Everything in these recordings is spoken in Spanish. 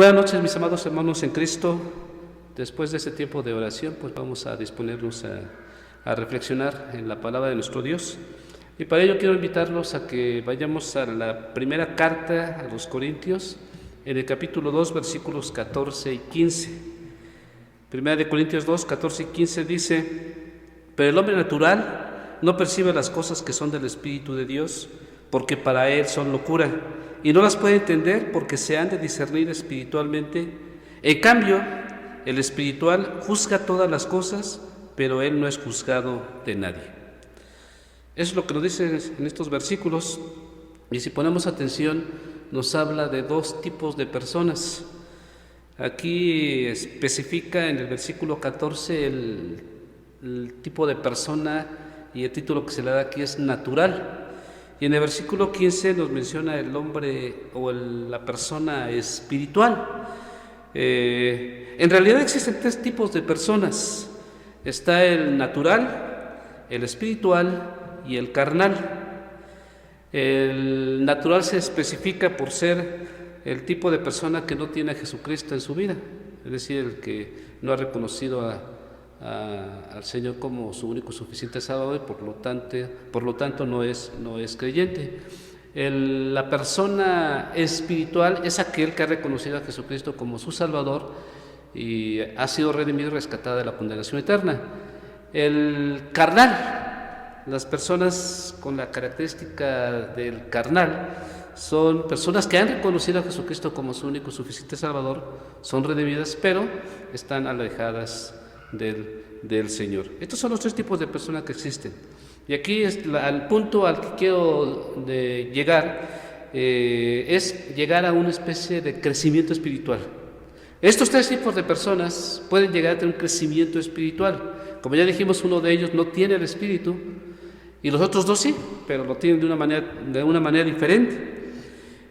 Buenas noches, mis amados hermanos en Cristo. Después de este tiempo de oración, pues vamos a disponernos a reflexionar en la palabra de nuestro Dios. Y para ello quiero invitarlos a que vayamos a la primera carta a los Corintios, en el capítulo 2, versículos 14 y 15. Primera de Corintios 2, 14 y 15 dice: pero el hombre natural no percibe las cosas que son del Espíritu de Dios, porque para él son locura, y no las puede entender porque se han de discernir espiritualmente. En cambio, el espiritual juzga todas las cosas, pero él no es juzgado de nadie. Eso es lo que nos dice en estos versículos, y si ponemos atención, nos habla de dos tipos de personas. Aquí especifica en el versículo 14 el tipo de persona, y el título que se le da aquí es natural. Y en el versículo 15 nos menciona el hombre o la persona espiritual. En realidad existen tres tipos de personas. Está el natural, el espiritual y el carnal. El natural se especifica por ser el tipo de persona que no tiene a Jesucristo en su vida, es decir, el que no ha reconocido al Señor como su único y suficiente Salvador, y por lo tanto no es creyente. La persona espiritual es aquel que ha reconocido a Jesucristo como su Salvador y ha sido redimido y rescatada de la condenación eterna. El carnal, las personas con la característica del carnal, son personas que han reconocido a Jesucristo como su único y suficiente Salvador, son redimidas, pero están alejadas del Señor. Estos son los tres tipos de personas que existen. Y aquí es al punto al que quiero llegar, es llegar a una especie de crecimiento espiritual. Estos tres tipos de personas pueden llegar a tener un crecimiento espiritual. Como ya dijimos, uno de ellos no tiene el Espíritu, y los otros dos sí, pero lo tienen de una manera diferente.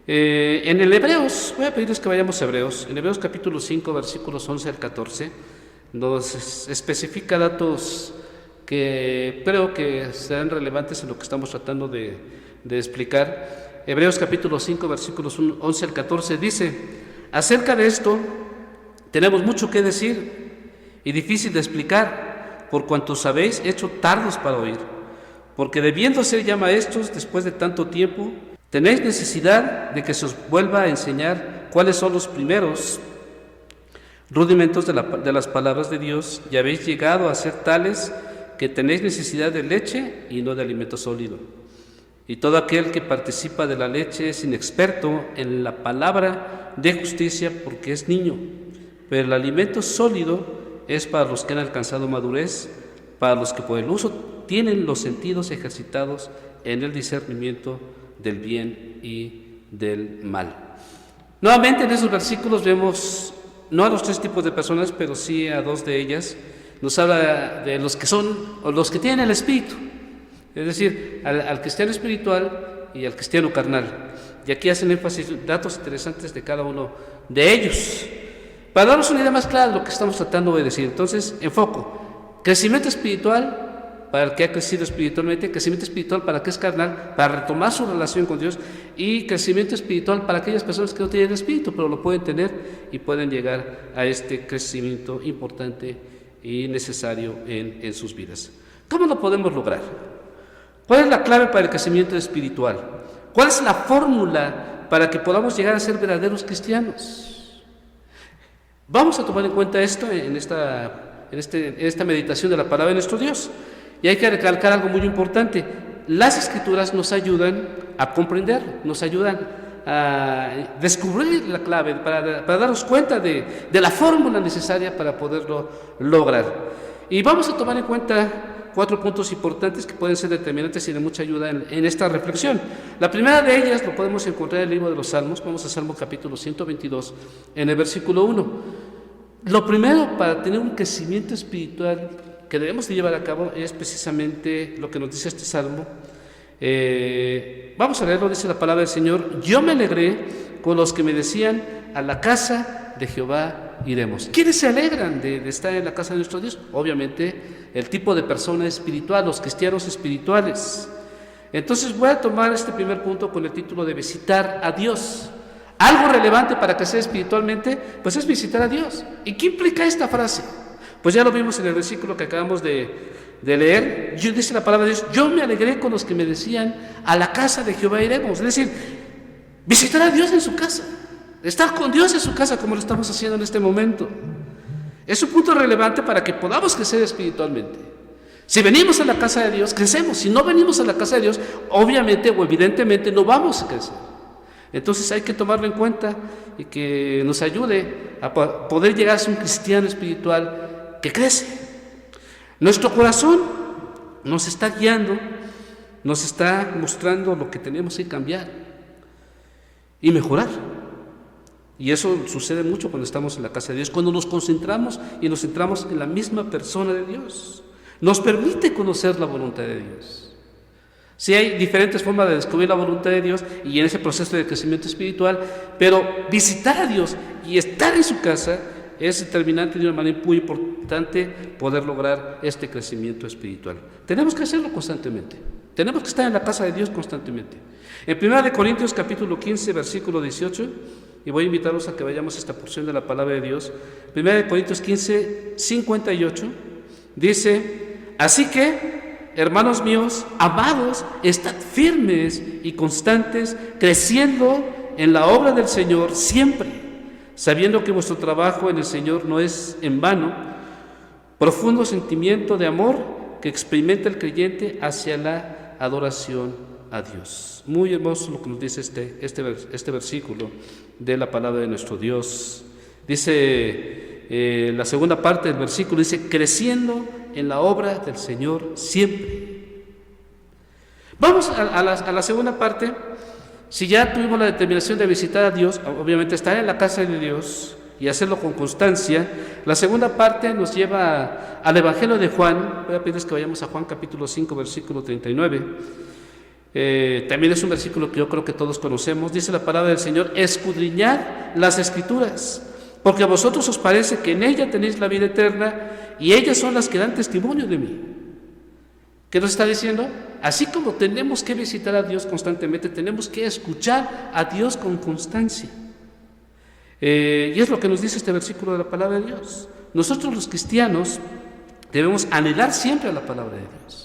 En el Hebreos, voy a pedirles que vayamos a Hebreos, en Hebreos capítulo 5, versículos 11 al 14, nos especifica datos que creo que serán relevantes en lo que estamos tratando de explicar. Hebreos capítulo 5, versículos 11 al 14 dice: acerca de esto tenemos mucho que decir y difícil de explicar, por cuanto os habéis hecho tardos para oír. Porque debiendo ser ya maestros después de tanto tiempo, tenéis necesidad de que se os vuelva a enseñar cuáles son los primeros rudimentos de las palabras de Dios, y habéis llegado a ser tales que tenéis necesidad de leche y no de alimento sólido. Y todo aquel que participa de la leche es inexperto en la palabra de justicia, porque es niño, pero el alimento sólido es para los que han alcanzado madurez, para los que por el uso tienen los sentidos ejercitados en el discernimiento del bien y del mal. Nuevamente en esos versículos vemos no a los tres tipos de personas, pero sí a dos de ellas. Nos habla de los que son o los que tienen el Espíritu, es decir, al cristiano espiritual y al cristiano carnal. Y aquí hacen énfasis datos interesantes de cada uno de ellos, para darnos una idea más clara de lo que estamos tratando de decir. Entonces, enfoco: crecimiento espiritual para el que ha crecido espiritualmente, crecimiento espiritual para el que es carnal, para retomar su relación con Dios, y crecimiento espiritual para aquellas personas que no tienen espíritu, pero lo pueden tener y pueden llegar a este crecimiento importante y necesario en sus vidas. ¿Cómo lo podemos lograr? ¿Cuál es la clave para el crecimiento espiritual? ¿Cuál es la fórmula para que podamos llegar a ser verdaderos cristianos? Vamos a tomar en cuenta esto en esta meditación de la palabra de nuestro Dios. Y hay que recalcar algo muy importante: las Escrituras nos ayudan a comprender, nos ayudan a descubrir la clave, para darnos cuenta de la fórmula necesaria para poderlo lograr. Y vamos a tomar en cuenta 4 puntos importantes que pueden ser determinantes y de mucha ayuda en esta reflexión. La primera de ellas lo podemos encontrar en el libro de los Salmos. Vamos a Salmo capítulo 122, en el versículo 1. Lo primero para tener un crecimiento espiritual que debemos de llevar a cabo es precisamente lo que nos dice este salmo. Vamos a leerlo. Dice la palabra del Señor: yo me alegré con los que me decían, a la casa de Jehová iremos. ¿Quiénes se alegran de estar en la casa de nuestro Dios? Obviamente el tipo de persona espiritual, los cristianos espirituales. Entonces voy a tomar este primer punto con el título de visitar a Dios. Algo relevante para crecer espiritualmente, pues es visitar a Dios. ¿Y qué implica esta frase? Pues ya lo vimos en el versículo que acabamos de leer. Dice la palabra de Dios: yo me alegré con los que me decían, a la casa de Jehová iremos. Es decir, visitar a Dios en su casa, estar con Dios en su casa, como lo estamos haciendo en este momento. Es un punto relevante para que podamos crecer espiritualmente. Si venimos a la casa de Dios, crecemos. Si no venimos a la casa de Dios, obviamente o evidentemente no vamos a crecer. Entonces hay que tomarlo en cuenta y que nos ayude a poder llegar a ser un cristiano espiritual que crece. Nuestro corazón nos está guiando, nos está mostrando lo que tenemos que cambiar y mejorar. Y eso sucede mucho cuando estamos en la casa de Dios, cuando nos concentramos y nos centramos en la misma persona de Dios. Nos permite conocer la voluntad de Dios. Sí, hay diferentes formas de descubrir la voluntad de Dios y en ese proceso de crecimiento espiritual, pero visitar a Dios y estar en su casa es determinante, de una manera muy importante, poder lograr este crecimiento espiritual. Tenemos que hacerlo constantemente. Tenemos que estar en la casa de Dios constantemente. En 1 Corintios capítulo 15, versículo 18, y voy a invitarlos a que vayamos a esta porción de la palabra de Dios. 1 Corintios 15, 58, dice: así que, hermanos míos, amados, estad firmes y constantes, creciendo en la obra del Señor siempre, sabiendo que vuestro trabajo en el Señor no es en vano. Profundo sentimiento de amor que experimenta el creyente hacia la adoración a Dios. Muy hermoso lo que nos dice este versículo de la palabra de nuestro Dios. Dice la segunda parte del versículo, dice: creciendo en la obra del Señor siempre. Vamos a la segunda parte. Si ya tuvimos la determinación de visitar a Dios, obviamente estar en la casa de Dios y hacerlo con constancia, la segunda parte nos lleva al Evangelio de Juan. Voy a pedirles que vayamos a Juan capítulo 5, versículo 39. También es un versículo que yo creo que todos conocemos. Dice la palabra del Señor: escudriñad las Escrituras, porque a vosotros os parece que en ella tenéis la vida eterna, y ellas son las que dan testimonio de mí. ¿Qué nos está diciendo? Así como tenemos que visitar a Dios constantemente, tenemos que escuchar a Dios con constancia. Y es lo que nos dice este versículo de la palabra de Dios. Nosotros los cristianos debemos anhelar siempre a la palabra de Dios.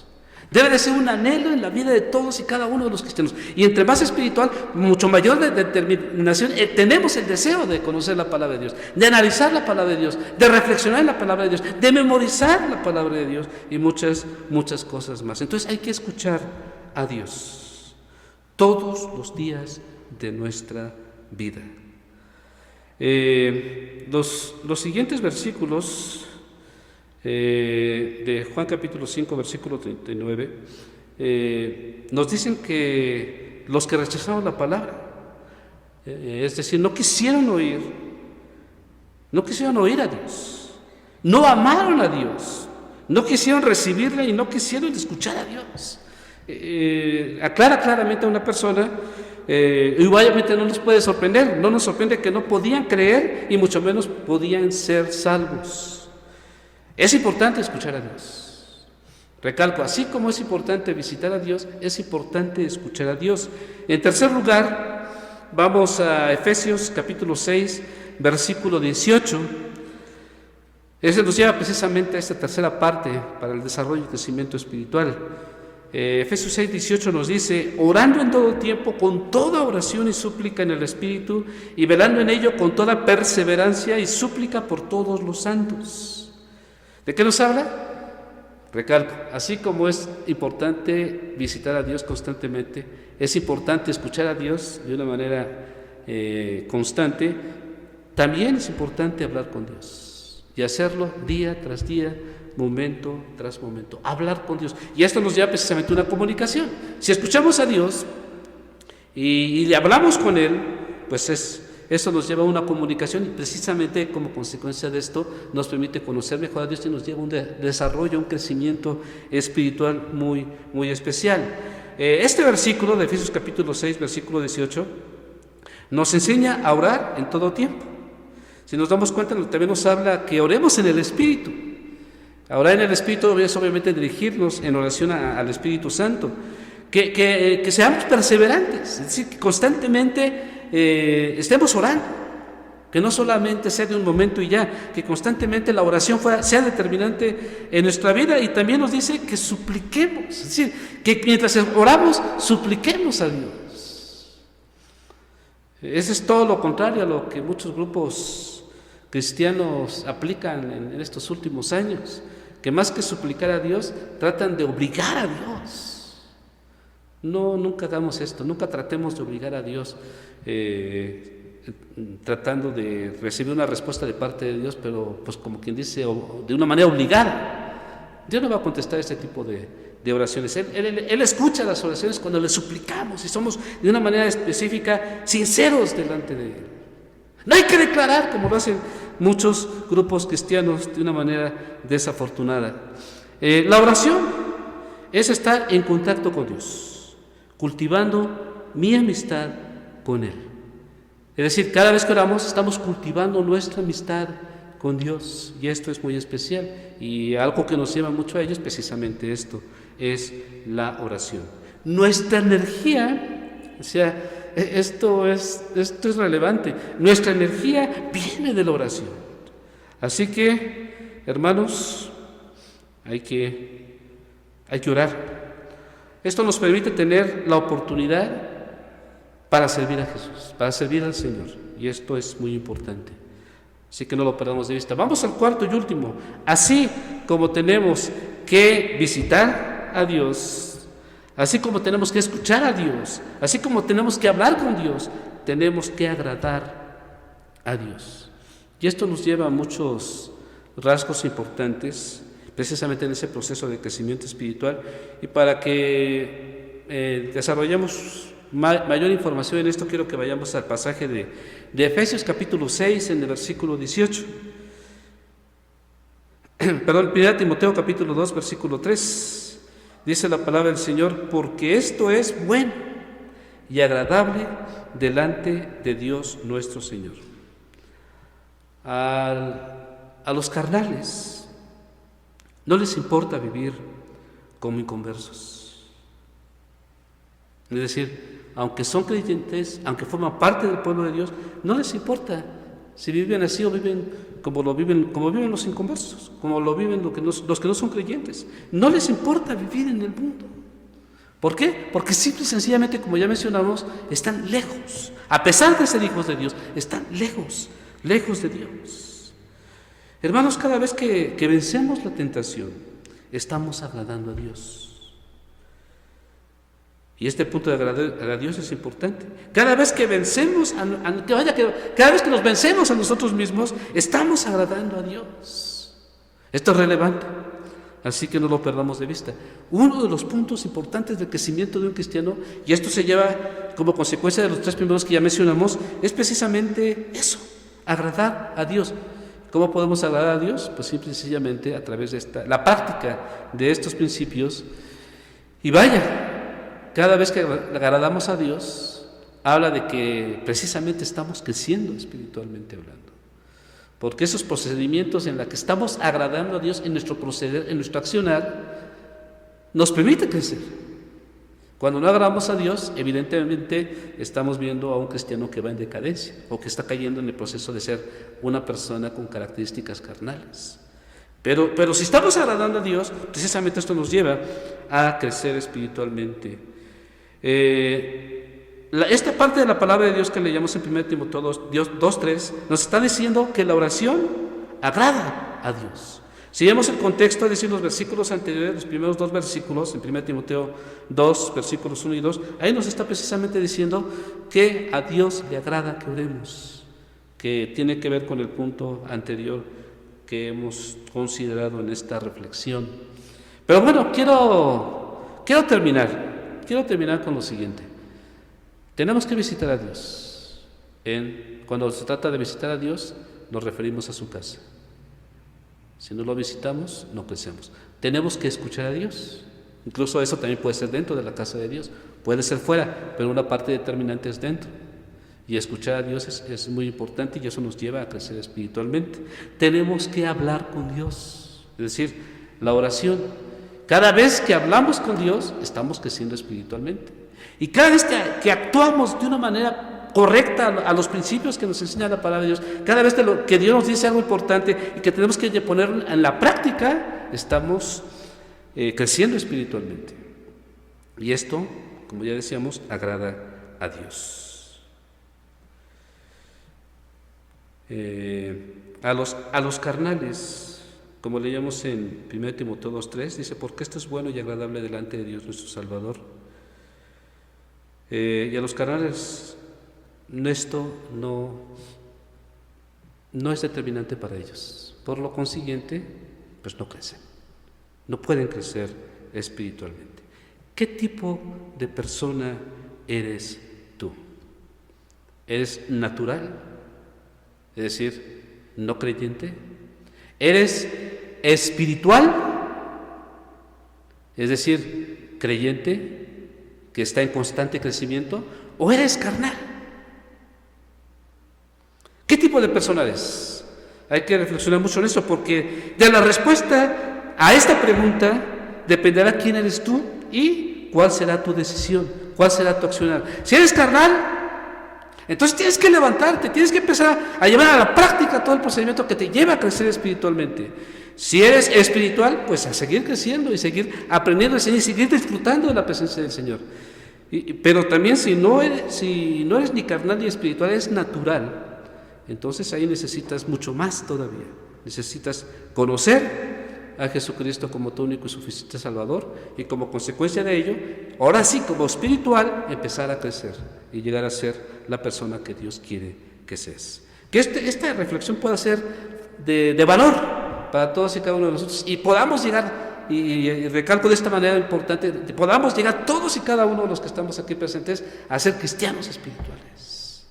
Debe de ser un anhelo en la vida de todos y cada uno de los cristianos. Y entre más espiritual, mucho mayor de determinación, tenemos el deseo de conocer la palabra de Dios, de analizar la palabra de Dios, de reflexionar en la palabra de Dios, de memorizar la palabra de Dios y muchas cosas más. Entonces hay que escuchar a Dios todos los días de nuestra vida. Los siguientes versículos de Juan capítulo 5, versículo 39, nos dicen que los que rechazaron la palabra, es decir, no quisieron oír a Dios, no amaron a Dios, no quisieron recibirle y no quisieron escuchar a Dios. Aclara claramente a una persona, y obviamente no nos puede sorprender, no nos sorprende que no podían creer y mucho menos podían ser salvos. Es importante escuchar a Dios. Recalco, así como es importante visitar a Dios, es importante escuchar a Dios. En tercer lugar, vamos a Efesios capítulo 6, versículo 18. Ese nos lleva precisamente a esta tercera parte para el desarrollo y crecimiento espiritual. Efesios 6, 18 nos dice: orando en todo tiempo, con toda oración y súplica en el Espíritu, y velando en ello con toda perseverancia y súplica por todos los santos. ¿De qué nos habla? Recalco, así como es importante visitar a Dios constantemente, es importante escuchar a Dios de una manera constante, también es importante hablar con Dios y hacerlo día tras día, momento tras momento, hablar con Dios. Y esto nos lleva precisamente a una comunicación. Si escuchamos a Dios y le hablamos con Él, pues esto nos lleva a una comunicación y precisamente como consecuencia de esto nos permite conocer mejor a Dios y nos lleva a un desarrollo, un crecimiento espiritual muy, muy especial. Este versículo de Efesios capítulo 6, versículo 18, nos enseña a orar en todo tiempo. Si nos damos cuenta, también nos habla que oremos en el Espíritu. Orar en el Espíritu es obviamente dirigirnos en oración al Espíritu Santo. Que seamos perseverantes, es decir, que constantemente estemos orando, que no solamente sea de un momento y ya, que constantemente la oración sea determinante en nuestra vida. Y también nos dice que supliquemos, es decir, que mientras oramos, supliquemos a Dios. Eso es todo lo contrario a lo que muchos grupos cristianos aplican en estos últimos años, que más que suplicar a Dios, tratan de obligar a Dios. No, nunca hagamos esto, nunca tratemos de obligar a Dios, tratando de recibir una respuesta de parte de Dios, pero pues como quien dice, de una manera obligada. Dios no va a contestar este tipo de oraciones. Él escucha las oraciones cuando le suplicamos y somos de una manera específica sinceros delante de Él. No hay que declarar como lo hacen muchos grupos cristianos de una manera desafortunada. La oración es estar en contacto con Dios, cultivando mi amistad con Él. Es decir, cada vez que oramos estamos cultivando nuestra amistad con Dios, y esto es muy especial, y algo que nos lleva mucho a ello es precisamente esto, es la oración. Nuestra energía, o sea, esto es relevante, nuestra energía viene de la oración. Así que, hermanos, hay que orar. Esto nos permite tener la oportunidad para servir a Jesús, para servir al Señor, y esto es muy importante. Así que no lo perdamos de vista. Vamos al cuarto y último. Así como tenemos que visitar a Dios, así como tenemos que escuchar a Dios, así como tenemos que hablar con Dios, tenemos que agradar a Dios. Y esto nos lleva a muchos rasgos importantes, precisamente en ese proceso de crecimiento espiritual, y para que desarrollemos mayor información en esto, quiero que vayamos al pasaje de Efesios capítulo 6, en el versículo 18. Perdón, 1 Timoteo capítulo 2, versículo 3. Dice la palabra del Señor: porque esto es bueno y agradable delante de Dios nuestro Señor. A los carnales no les importa vivir como inconversos. Es decir, aunque son creyentes, aunque forman parte del pueblo de Dios, no les importa si viven así o viven como viven los inconversos, como lo viven los que no son creyentes. No les importa vivir en el mundo. ¿Por qué? Porque simple y sencillamente, como ya mencionamos, están lejos. A pesar de ser hijos de Dios, están lejos de Dios. Hermanos, cada vez que vencemos la tentación, estamos agradando a Dios. Y este punto de agradar a Dios es importante. Cada vez que vencemos, cada vez que nos vencemos a nosotros mismos, estamos agradando a Dios. Esto es relevante, así que no lo perdamos de vista. Uno de los puntos importantes del crecimiento de un cristiano, y esto se lleva como consecuencia de los tres primeros que ya mencionamos, es precisamente eso, agradar a Dios. ¿Cómo podemos agradar a Dios? Pues simple y sencillamente a través de la práctica de estos principios. Y vaya, cada vez que agradamos a Dios, habla de que precisamente estamos creciendo espiritualmente hablando. Porque esos procedimientos en los que estamos agradando a Dios en nuestro proceder, en nuestro accionar, nos permite crecer. Cuando no agradamos a Dios, evidentemente estamos viendo a un cristiano que va en decadencia o que está cayendo en el proceso de ser una persona con características carnales. Pero si estamos agradando a Dios, precisamente esto nos lleva a crecer espiritualmente. Esta parte de la palabra de Dios que leíamos en 1 Timoteo 2:3 nos está diciendo que la oración agrada a Dios. Si vemos el contexto, es decir, los versículos anteriores, los primeros dos versículos, en 1 Timoteo 2, versículos 1 y 2, ahí nos está precisamente diciendo que a Dios le agrada que oremos, que tiene que ver con el punto anterior que hemos considerado en esta reflexión. Pero bueno, quiero terminar con lo siguiente. Tenemos que visitar a Dios. Cuando se trata de visitar a Dios, nos referimos a su casa. Si no lo visitamos, no crecemos. Tenemos que escuchar a Dios. Incluso eso también puede ser dentro de la casa de Dios. Puede ser fuera, pero una parte determinante es dentro. Y escuchar a Dios es muy importante, y eso nos lleva a crecer espiritualmente. Tenemos que hablar con Dios. Es decir, la oración. Cada vez que hablamos con Dios, estamos creciendo espiritualmente. Y cada vez que actuamos de una manera correcta a los principios que nos enseña la palabra de Dios, cada vez que Dios nos dice algo importante y que tenemos que poner en la práctica, estamos creciendo espiritualmente. Y esto, como ya decíamos, agrada a Dios. A los carnales, como leíamos en 1 Timoteo 2:3, dice, porque esto es bueno y agradable delante de Dios nuestro Salvador. Y a los carnales, esto no es determinante para ellos. Por lo consiguiente, pues no crecen, no pueden crecer espiritualmente. ¿Qué tipo de persona eres tú? ¿Eres natural? Es decir, no creyente. ¿Eres espiritual? Es decir, creyente, que está en constante crecimiento. ¿O eres carnal? ¿Qué tipo de persona eres? Hay que reflexionar mucho en eso, porque de la respuesta a esta pregunta dependerá quién eres tú y cuál será tu decisión, cuál será tu accionar. Si eres carnal, entonces tienes que levantarte, tienes que empezar a llevar a la práctica todo el procedimiento que te lleva a crecer espiritualmente. Si eres espiritual, pues a seguir creciendo y seguir aprendiendo y seguir disfrutando de la presencia del Señor. Pero también si no eres ni carnal ni espiritual, eres natural, entonces ahí necesitas mucho más todavía. Necesitas conocer a Jesucristo como tu único y suficiente Salvador, y como consecuencia de ello, ahora sí, como espiritual, empezar a crecer y llegar a ser la persona que Dios quiere que seas. Que esta reflexión pueda ser de valor para todos y cada uno de nosotros, y podamos llegar, y recalco de esta manera importante, podamos llegar todos y cada uno de los que estamos aquí presentes a ser cristianos espirituales,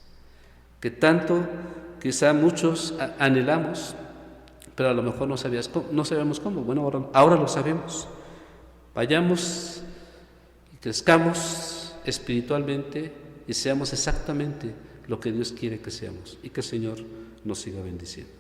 que tanto quizá muchos anhelamos, pero a lo mejor no sabíamos cómo. Bueno, ahora lo sabemos. Vayamos y crezcamos espiritualmente y seamos exactamente lo que Dios quiere que seamos, y que el Señor nos siga bendiciendo.